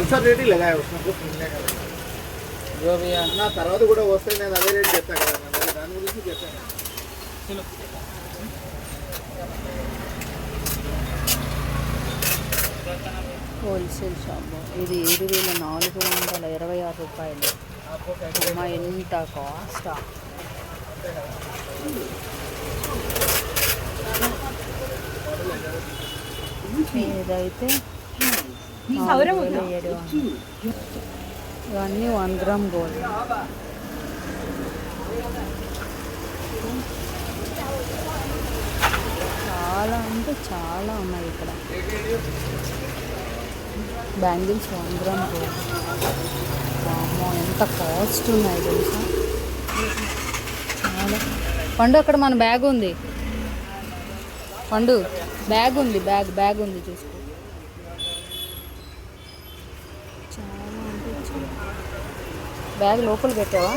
सा रेट ही लगाया उसने कुछ मिलने का जो भी ना తర్వాత కూడా వస్తే నేను అదే రేట్ చెప్తా కదా మరి దాని గురించి చెప్తాను చలో హోల్సేల్ షాప్ ఇది 7426 రూపాయలు. అమ్మ ఎంత కాస్ట్. ఇదైతే 4700. ఇవన్నీ 1 గ్రామ్ గోల్డ్. చాలా అంటే చాలా ఉన్నాయి ఇక్కడ. Bangles 1 gram gold. అమ్మో ఎంత కాస్ట్ ఉన్నాయి తెలుసా. చాలా. పండు అక్కడ మన బ్యాగ్ ఉంది. పండు బ్యాగ్ ఉంది, బ్యాగ్ ఉంది చూసుకో. చాలా అంటే బ్యాగ్ లోపల పెట్టావా?